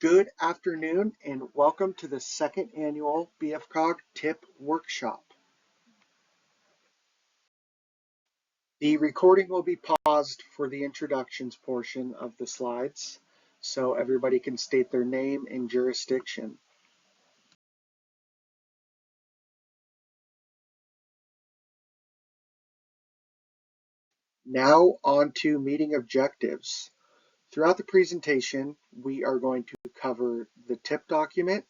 Good afternoon and welcome to the second annual BFCOG TIP workshop. The recording will be paused for the introductions portion of the slides so everybody can state their name and jurisdiction. Now on to meeting objectives. Throughout the presentation, we are going to cover the TIP document,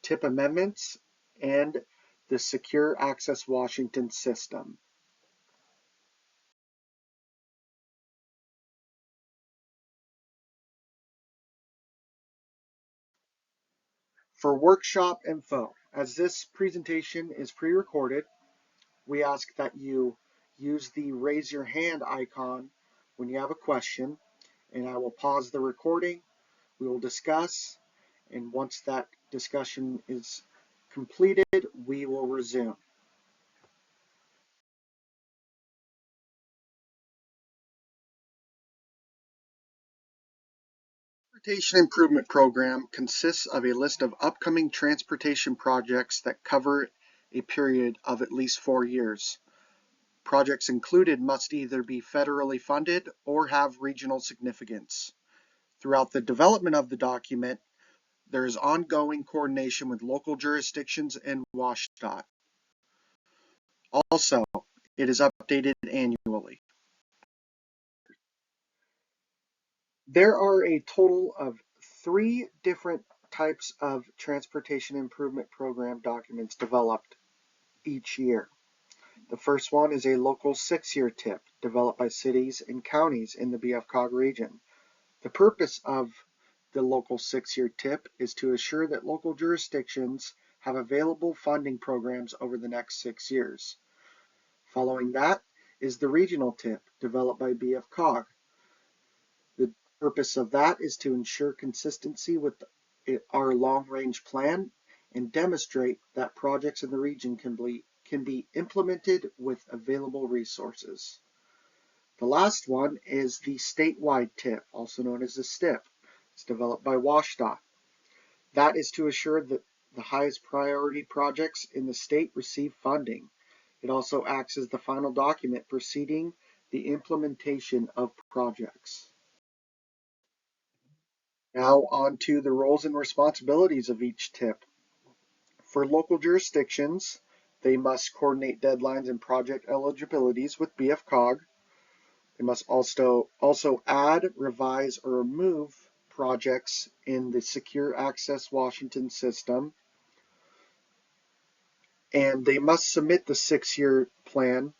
TIP amendments, and the Secure Access Washington system. For workshop info, as this presentation is pre-recorded, we ask that you use the raise your hand icon when you have a question, and I will pause the recording. We will discuss, and once that discussion is completed, we will resume. Transportation Improvement Program consists of a list of upcoming transportation projects that cover a period of at least 4 years. Projects included must either be federally funded or have regional significance. Throughout the development of the document, there is ongoing coordination with local jurisdictions and WashDOT. Also, it is updated annually. There are a total of 3 different types of Transportation Improvement Program documents developed each year. The first one is a local 6-year TIP developed by cities and counties in the BFCOG region. The purpose of the local 6-year TIP is to assure that local jurisdictions have available funding programs over the next 6 years. Following that is the regional TIP developed by BFCOG. The purpose of that is to ensure consistency with our long-range plan and demonstrate that projects in the region can be implemented with available resources. The last one is the statewide TIP, also known as the STIP. It's developed by WashDOT. That is to assure that the highest priority projects in the state receive funding. It also acts as the final document preceding the implementation of projects. Now on to the roles and responsibilities of each TIP. For local jurisdictions, they must coordinate deadlines and project eligibilities with BFCOG. They must also add, revise, or remove projects in the Secure Access Washington system. And they must submit the 6-year plan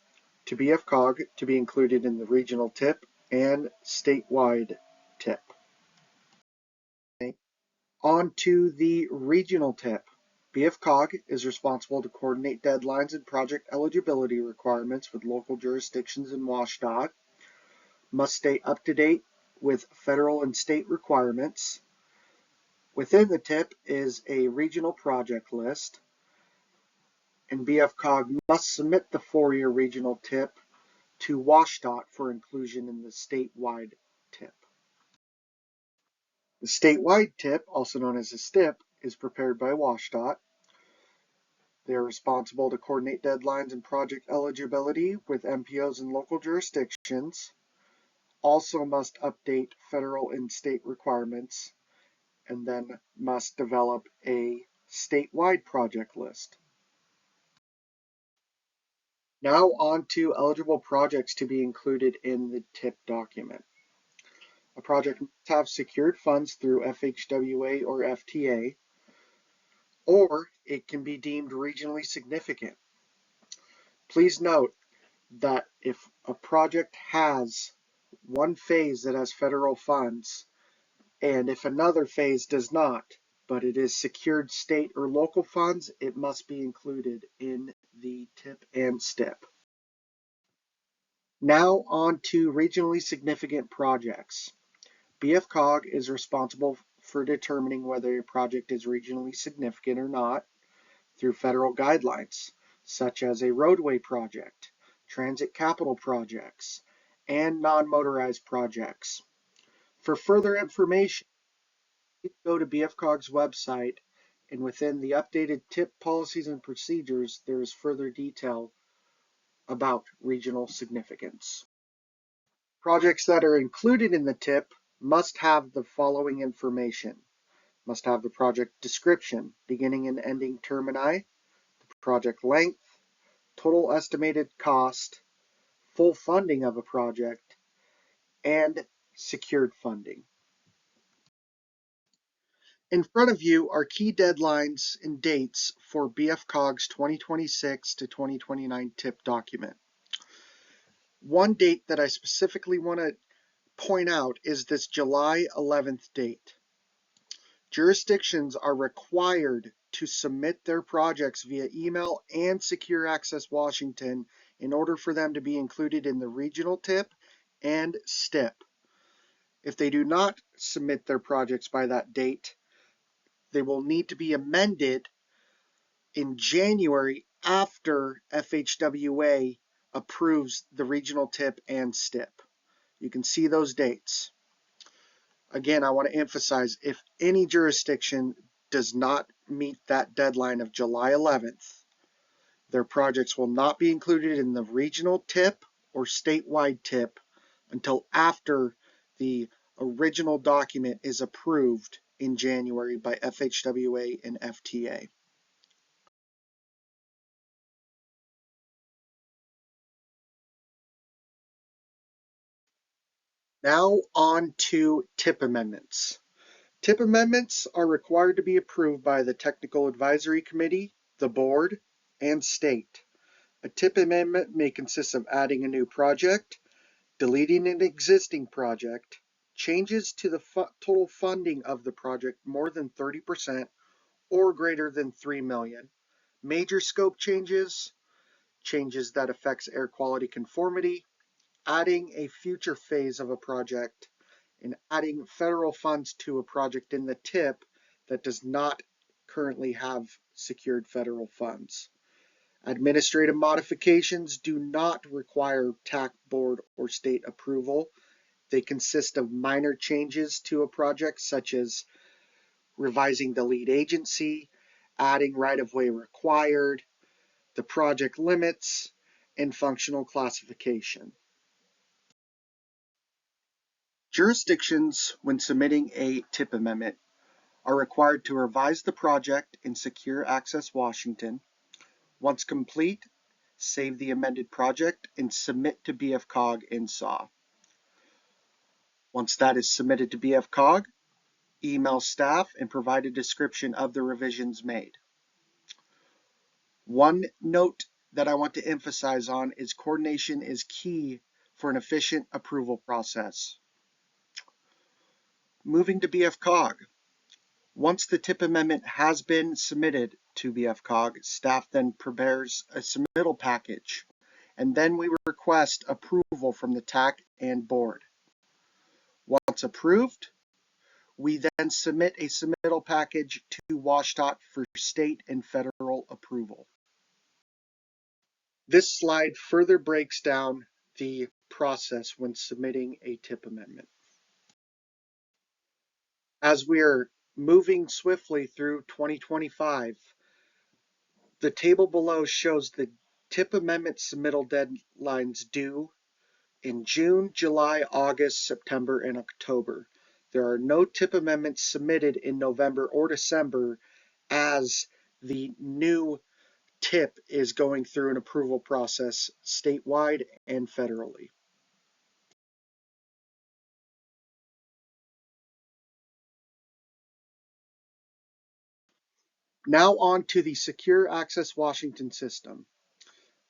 to BFCOG to be included in the regional TIP and statewide TIP. Okay. On to the regional TIP. BFCOG is responsible to coordinate deadlines and project eligibility requirements with local jurisdictions and WashDOT. Must stay up to date with federal and state requirements. Within the TIP is a regional project list, and BFCOG must submit the 4-year regional TIP to WashDOT for inclusion in the statewide TIP. The statewide TIP, also known as a STIP, is prepared by WashDOT. They are responsible to coordinate deadlines and project eligibility with MPOs and local jurisdictions. Also must update federal and state requirements, and then must develop a statewide project list. Now on to eligible projects to be included in the TIP document. A project must have secured funds through FHWA or FTA, or it can be deemed regionally significant. Please note that if a project has one phase that has federal funds, and if another phase does not, but it is secured state or local funds, it must be included in the TIP and STIP. Now on to regionally significant projects. BFCOG is responsible for determining whether a project is regionally significant or not through federal guidelines, such as a roadway project, transit capital projects, and non-motorized projects. For further information, please go to BFCOG's website, and within the updated TIP policies and procedures, there is further detail about regional significance. Projects that are included in the TIP must have the following information. Must have the project description, beginning and ending termini, the project length, total estimated cost, full funding of a project, and secured funding. In front of you are key deadlines and dates for BFCOG's 2026 to 2029 TIP document. One date that I specifically want to point out is this July 11th date. Jurisdictions are required to submit their projects via email and Secure Access Washington in order for them to be included in the regional TIP and STIP. If they do not submit their projects by that date, they will need to be amended in January after FHWA approves the regional TIP and STIP. You can see those dates. Again, I want to emphasize, if any jurisdiction does not meet that deadline of July 11th, their projects will not be included in the regional TIP or statewide TIP until after the original document is approved in January by FHWA and FTA. Now on to TIP amendments. TIP amendments are required to be approved by the Technical Advisory Committee, the board, and state. A TIP amendment may consist of adding a new project, deleting an existing project, changes to the total funding of the project more than 30% or greater than $3 million, major scope changes, changes that affects air quality conformity, adding a future phase of a project, and adding federal funds to a project in the TIP that does not currently have secured federal funds. Administrative modifications do not require TAC board or state approval. They consist of minor changes to a project, such as revising the lead agency, adding right-of-way required, the project limits, and functional classification. Jurisdictions, when submitting a TIP amendment, are required to revise the project in Secure Access Washington. Once complete, save the amended project and submit to BFCOG in SAW. Once that is submitted to BFCOG, email staff and provide a description of the revisions made. One note that I want to emphasize on is coordination is key for an efficient approval process. Moving to BFCOG. Once the TIP amendment has been submitted to BFCOG, staff then prepares a submittal package, and then we request approval from the TAC and board. Once approved, we then submit a submittal package to WSDOT for state and federal approval. This slide further breaks down the process when submitting a TIP amendment. As we are moving swiftly through 2025, the table below shows the TIP amendment submittal deadlines due in June, July, August, September, and October. There are no TIP amendments submitted in November or December as the new TIP is going through an approval process statewide and federally. Now on to the Secure Access Washington system.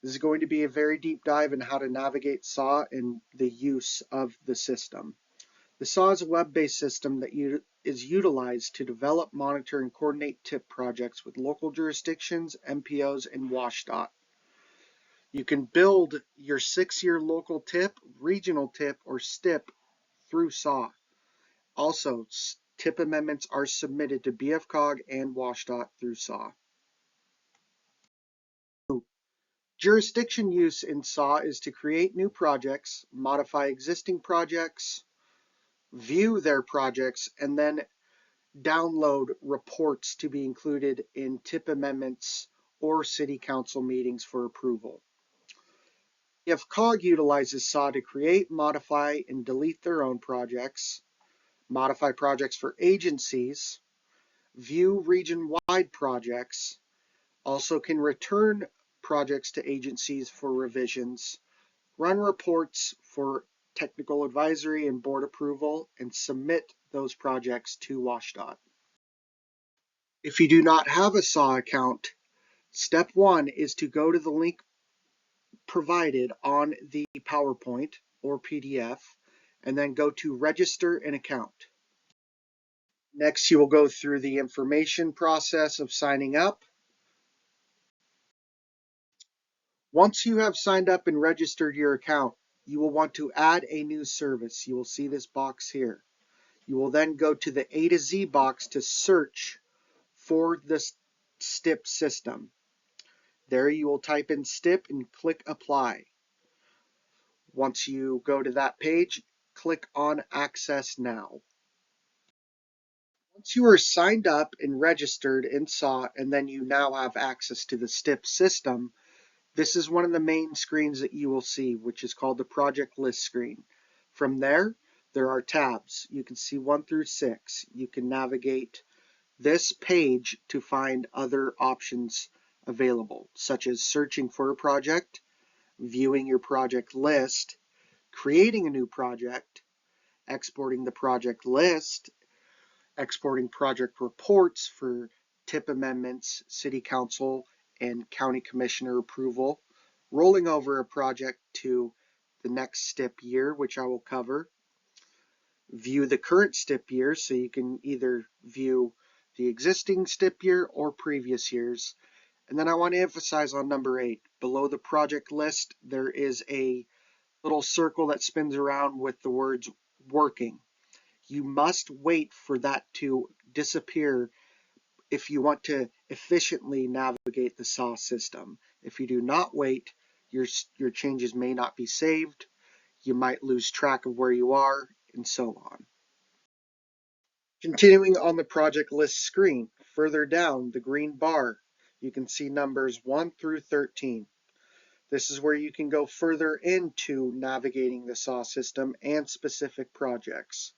This is going to be a very deep dive in how to navigate SAW and the use of the system. The SAW is a web-based system that is utilized to develop, monitor, and coordinate TIP projects with local jurisdictions, MPOs, and WSDOT. You can build your 6-year local TIP, regional TIP, or STIP through SAW. Also, TIP amendments are submitted to BFCOG and WSDOT through SAW. Jurisdiction use in SAW is to create new projects, modify existing projects, view their projects, and then download reports to be included in TIP amendments or City Council meetings for approval. BFCOG utilizes SAW to create, modify, and delete their own projects, modify projects for agencies, view region-wide projects, also can return projects to agencies for revisions, run reports for technical advisory and board approval, and submit those projects to WSDOT. If you do not have a SAW account, step 1 is to go to the link provided on the PowerPoint or PDF, and then go to register an account. Next, you will go through the information process of signing up. Once you have signed up and registered your account, you will want to add a new service. You will see this box here. You will then go to the A to Z box to search for the STIP system. There you will type in STIP and click apply. Once you go to that page, click on Access Now. Once you are signed up and registered in SAW, and then you now have access to the STIP system, this is one of the main screens that you will see, which is called the project list screen. From there are tabs. You can see 1 through 6. You can navigate this page to find other options available, such as searching for a project, viewing your project list, creating a new project, exporting the project list, exporting project reports for TIP amendments, City Council, and County Commissioner approval, rolling over a project to the next STIP year, which I will cover, view the current STIP year, so you can either view the existing STIP year or previous years. And then I want to emphasize on number 8, below the project list, there is a little circle that spins around with the words working. You must wait for that to disappear if you want to efficiently navigate the SAW system. If you do not wait, your changes may not be saved, you might lose track of where you are, and so on. Continuing on the project list screen, further down the green bar, you can see numbers 1 through 13. This is where you can go further into navigating the SAW system and specific projects.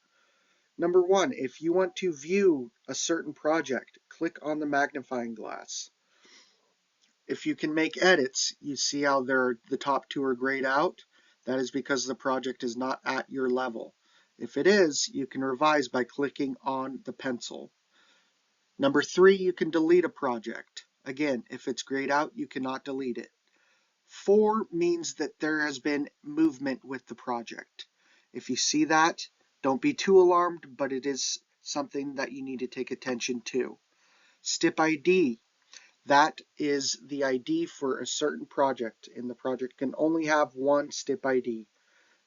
Number 1, if you want to view a certain project, click on the magnifying glass. If you can make edits, you see how the top 2 are grayed out. That is because the project is not at your level. If it is, you can revise by clicking on the pencil. Number 3, you can delete a project. Again, if it's grayed out, you cannot delete it. 4 means that there has been movement with the project. If you see that, don't be too alarmed, but it is something that you need to take attention to. STIP ID, that is the ID for a certain project, and the project can only have one STIP ID.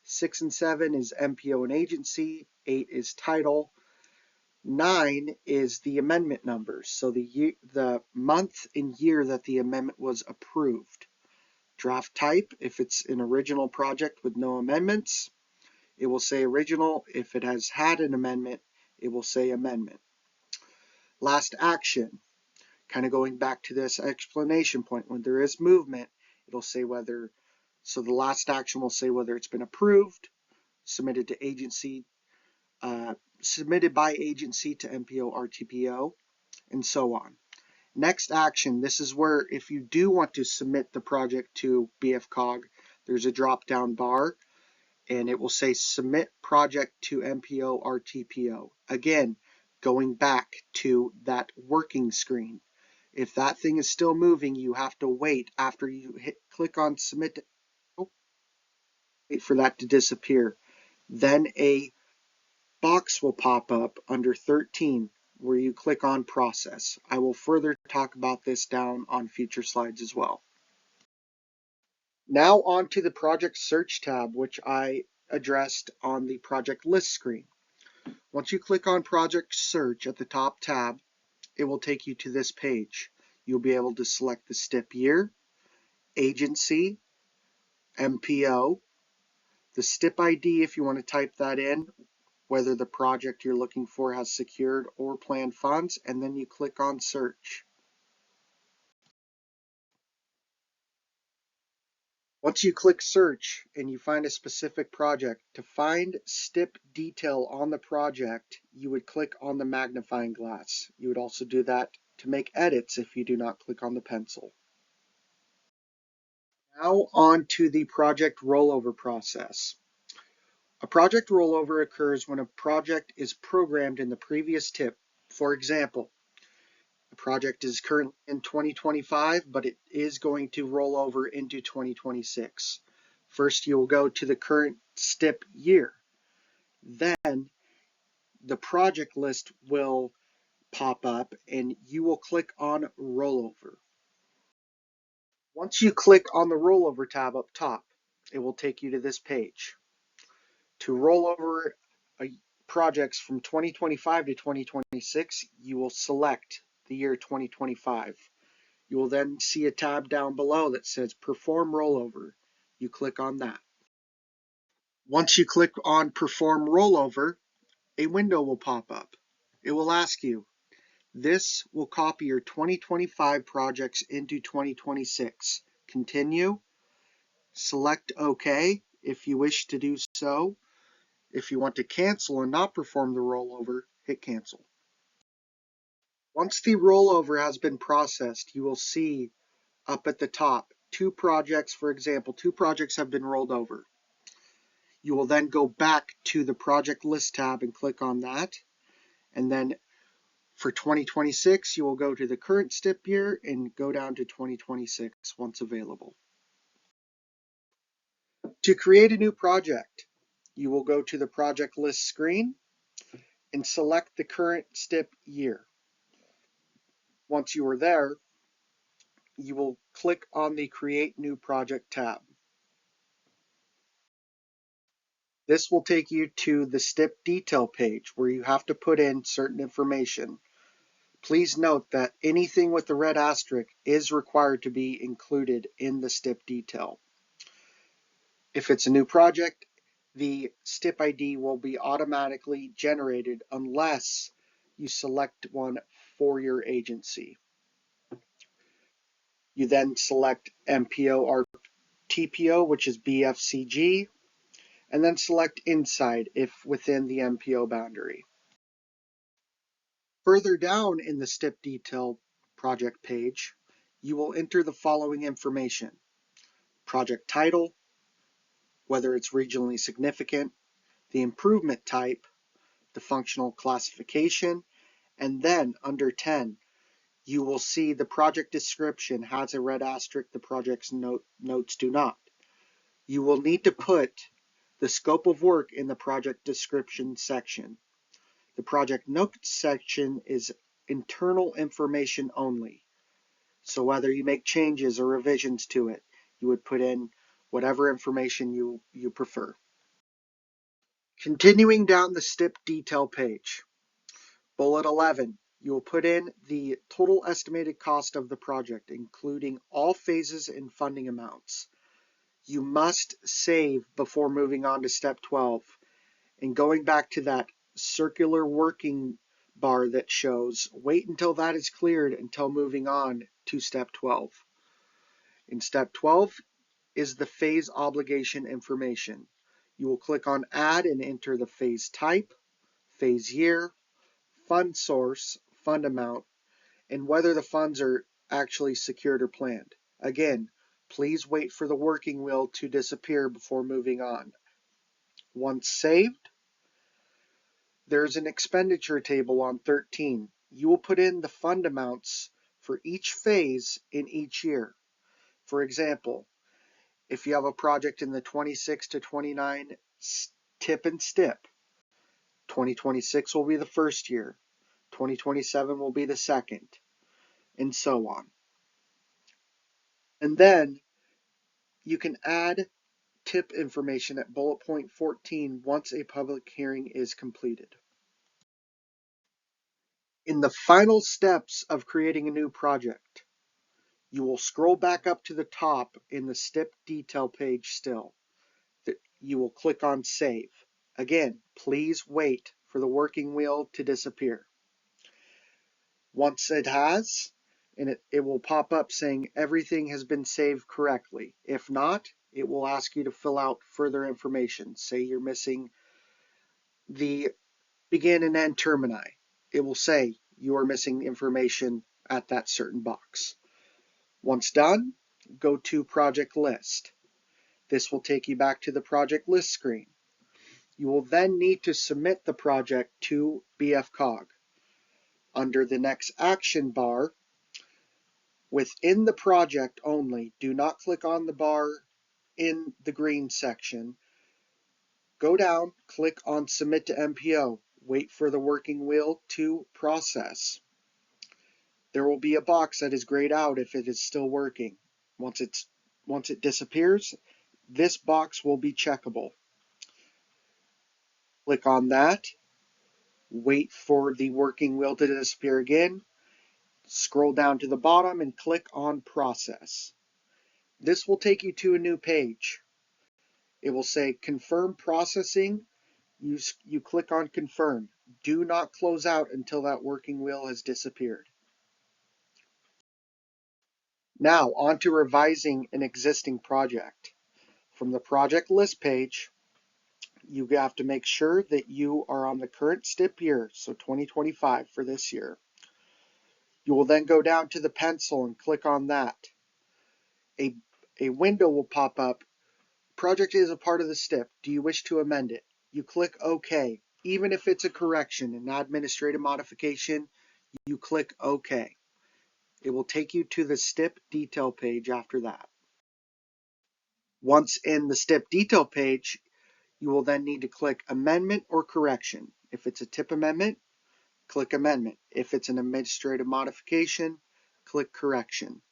6 and 7 is MPO and agency, 8 is title, 9 is the amendment numbers, so the month and year that the amendment was approved. Draft type, if it's an original project with no amendments, it will say original. If it has had an amendment, it will say amendment. Last action, kind of going back to this explanation point, when there is movement, it'll say whether, so the last action will say whether it's been approved, submitted to agency, submitted by agency to MPO or TPO, and so on. Next action, this is where if you do want to submit the project to BFCOG, there's a drop-down bar, and it will say submit project to MPO or TPO. Again, going back to that working screen. If that thing is still moving, you have to wait after you click on submit, wait for that to disappear. Then a box will pop up under 13 where you click on process. I will further talk about this down on future slides as well. Now on to the project search tab, which I addressed on the project list screen. Once you click on project search at the top tab, it will take you to this page. You'll be able to select the STIP year, agency, MPO, the STIP ID if you want to type that in, whether the project you're looking for has secured or planned funds, and then you click on search. Once you click search and you find a specific project, to find STIP detail on the project, you would click on the magnifying glass. You would also do that to make edits if you do not click on the pencil. Now on to the project rollover process. A project rollover occurs when a project is programmed in the previous tip. For example, the project is currently in 2025, but it is going to roll over into 2026. First, you will go to the current STIP year. Then the project list will pop up and you will click on rollover. Once you click on the rollover tab up top, it will take you to this page. To roll over projects from 2025 to 2026, you will select the year 2025. You will then see a tab down below that says Perform Rollover. You click on that. Once you click on Perform Rollover, a window will pop up. It will ask you, this will copy your 2025 projects into 2026. Continue. Select OK if you wish to do so. If you want to cancel and not perform the rollover, hit cancel. Once the rollover has been processed, you will see up at the top two projects, for example, two projects have been rolled over. You will then go back to the project list tab and click on that. And then for 2026, you will go to the current STIP year and go down to 2026 once available. To create a new project, you will go to the project list screen and select the current STIP year. Once you are there, you will click on the Create New Project tab. This will take you to the STIP detail page where you have to put in certain information. Please note that anything with the red asterisk is required to be included in the STIP detail. If it's a new project, the STIP ID will be automatically generated unless you select one for your agency. You then select MPO or TPO, which is BFCOG, and then select Inside if within the MPO boundary. Further down in the STIP detail project page, you will enter the following information: project title, whether it's regionally significant, the improvement type, the functional classification, and then under 10, you will see the project description has a red asterisk, the project's notes do not. You will need to put the scope of work in the project description section. The project notes section is internal information only. So whether you make changes or revisions to it, you would put in whatever information you prefer. Continuing down the STIP detail page, bullet 11, you will put in the total estimated cost of the project, including all phases and funding amounts. You must save before moving on to step 12. And going back to that circular working bar that shows, wait until that is cleared until moving on to step 12. In step 12 is the phase obligation information. You will click on Add and enter the phase type, phase year, fund source, fund amount, and whether the funds are actually secured or planned. Again, please wait for the working wheel to disappear before moving on. Once saved, there's an expenditure table on 13. You will put in the fund amounts for each phase in each year. For example, if you have a project in the 26 to 29 tip and STIP, 2026 will be the first year, 2027 will be the second, and so on. And then you can add tip information at bullet point 14 once a public hearing is completed. In the final steps of creating a new project, you will scroll back up to the top in the STIP detail page still. You will click on Save. Again, please wait for the working wheel to disappear. Once it has, and it will pop up saying everything has been saved correctly. If not, it will ask you to fill out further information. Say you're missing the begin and end termini. It will say you are missing information at that certain box. Once done, go to Project List. This will take you back to the Project List screen. You will then need to submit the project to BFCOG. Under the next action bar, within the project only, do not click on the bar in the green section. Go down, click on Submit to MPO. Wait for the working wheel to process. There will be a box that is grayed out if it is still working. Once it disappears, this box will be checkable. Click on that. Wait for the working wheel to disappear again. Scroll down to the bottom and click on Process. This will take you to a new page. It will say Confirm Processing. You click on Confirm. Do not close out until that working wheel has disappeared. Now, on to revising an existing project. From the project list page, you have to make sure that you are on the current STIP year, so 2025 for this year. You will then go down to the pencil and click on that. A window will pop up. Project is a part of the STIP. Do you wish to amend it? You click OK. Even if it's a correction, an administrative modification, you click OK. It will take you to the STIP detail page after that. Once in the STIP detail page, you will then need to click Amendment or Correction. If it's a TIP amendment, click Amendment. If it's an administrative modification, click Correction.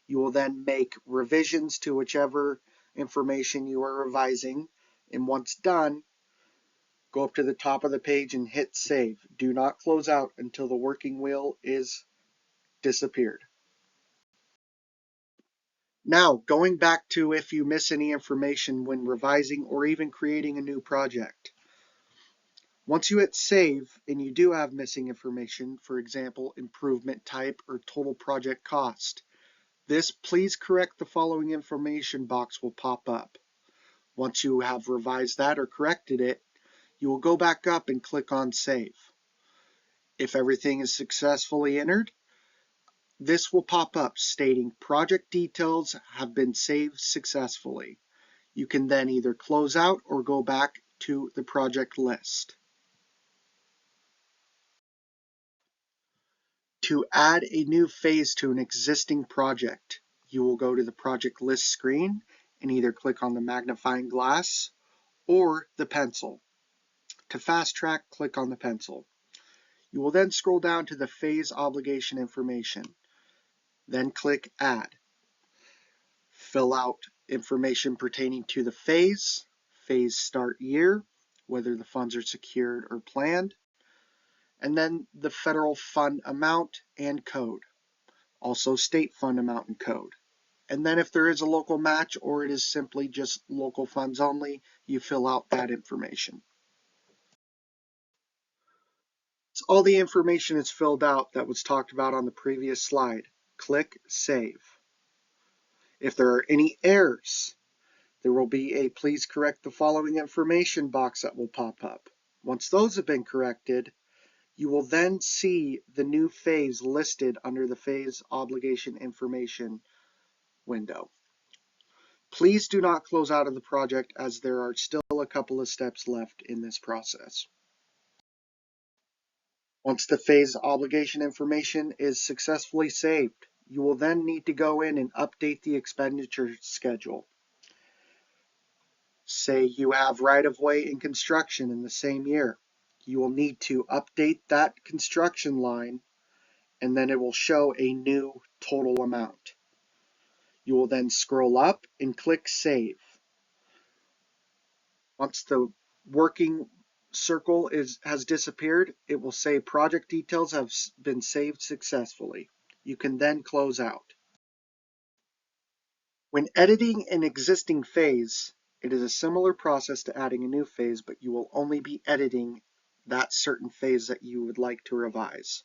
You will then make revisions to whichever information you are revising, and once done, go up to the top of the page and hit Save. Do not close out until the working wheel is disappeared. Now, going back to if you miss any information when revising or even creating a new project. Once you hit Save and you do have missing information, for example, improvement type or total project cost, please correct the following information box will pop up. Once you have revised that or corrected it, you will go back up and click on Save. If everything is successfully entered, this will pop up stating project details have been saved successfully. You can then either close out or go back to the project list. To add a new phase to an existing project, you will go to the project list screen and either click on the magnifying glass or the pencil. To fast track, click on the pencil. You will then scroll down to the phase obligation information. Then click Add. Fill out information pertaining to the phase start year, whether the funds are secured or planned, and then the federal fund amount and code. Also state fund amount and code. And then if there is a local match or it is simply just local funds only, you fill out that information. So all the information is filled out that was talked about on the previous slide. Click Save. If there are any errors, there will be a please correct the following information box that will pop up. Once those have been corrected, you will then see the new phase listed under the phase obligation information window. Please do not close out of the project as there are still a couple of steps left in this process. Once the phase obligation information is successfully saved, you will then need to go in and update the expenditure schedule. Say you have right-of-way and construction in the same year. You will need to update that construction line and then it will show a new total amount. You will then scroll up and click Save. Once the working circle has disappeared, it will say project details have been saved successfully. You can then close out. When editing an existing phase, It is a similar process to adding a new phase, but you will only be editing that certain phase that you would like to revise.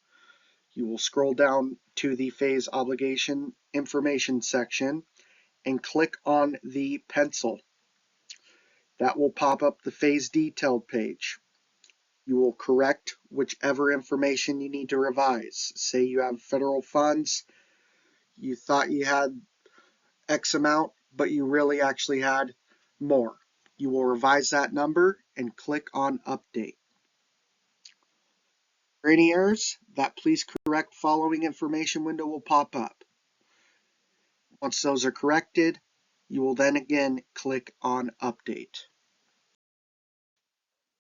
You will scroll down to the phase obligation information section and click on the pencil. That will pop up the phase detailed page. You will correct whichever information you need to revise. Say you have federal funds, you thought you had X amount, but you really actually had more. You will revise that number and click on update. For any errors, that please correct following information window will pop up. Once those are corrected, you will then again click on update.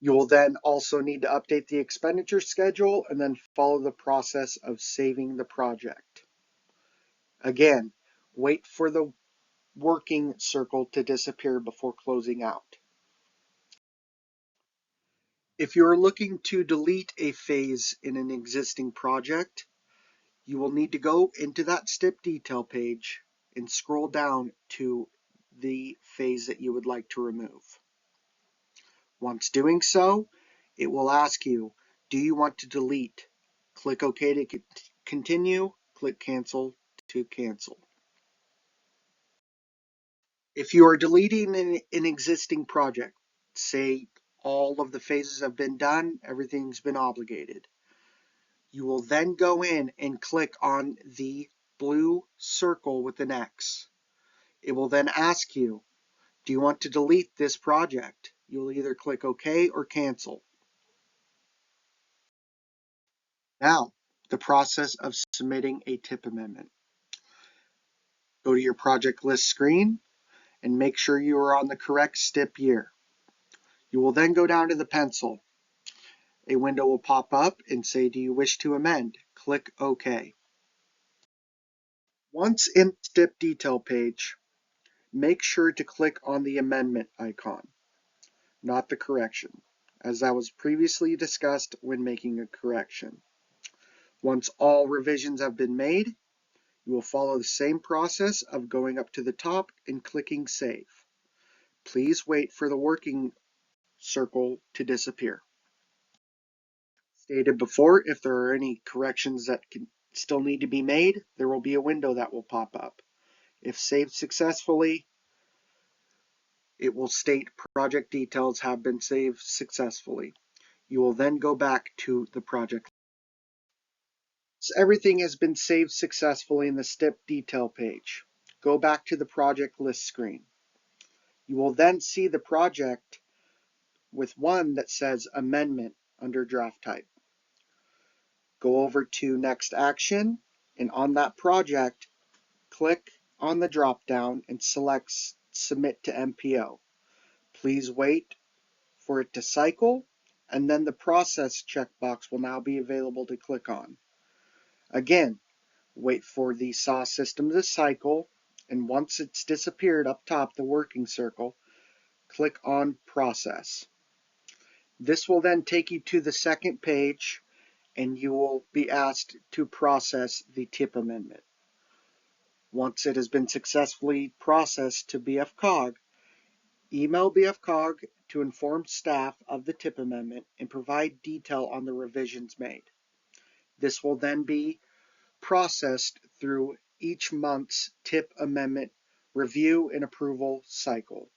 You will then also need to update the expenditure schedule and then follow the process of saving the project. Again, wait for the working circle to disappear before closing out. If you are looking to delete a phase in an existing project, you will need to go into that step detail page and scroll down to the phase that you would like to remove. Once doing so, it will ask you, do you want to delete? Click OK to continue, click Cancel to cancel. If you are deleting an existing project, say all of the phases have been done, everything's been obligated, you will then go in and click on the blue circle with an X. It will then ask you, do you want to delete this project? You'll either click OK or Cancel. Now, the process of submitting a tip amendment. Go to your project list screen and make sure you are on the correct STIP year. You will then go down to the pencil. A window will pop up and say, do you wish to amend? Click OK. Once in the STIP detail page, make sure to click on the amendment icon, not the correction, as that was previously discussed when making a correction. Once all revisions have been made, you will follow the same process of going up to the top and clicking Save. Please wait for the working circle to disappear. Stated before, if there are any corrections that can still need to be made, there will be a window that will pop up. If saved successfully, it will state project details have been saved successfully. You will then go back to the project. So everything has been saved successfully in the STIP detail page. Go back to the project list screen. You will then see the project with one that says amendment under draft type. Go over to next action, and on that project, click on the drop down and select submit to MPO. Please wait for it to cycle, and then the process checkbox will now be available to click on. Again, wait for the SAW system to cycle, and once it's disappeared up top, the working circle, click on process. This will then take you to the second page, and you will be asked to process the tip amendment. Once it has been successfully processed to BFCOG, email BFCOG to inform staff of the tip amendment and provide detail on the revisions made. This will then be processed through each month's tip amendment review and approval cycle.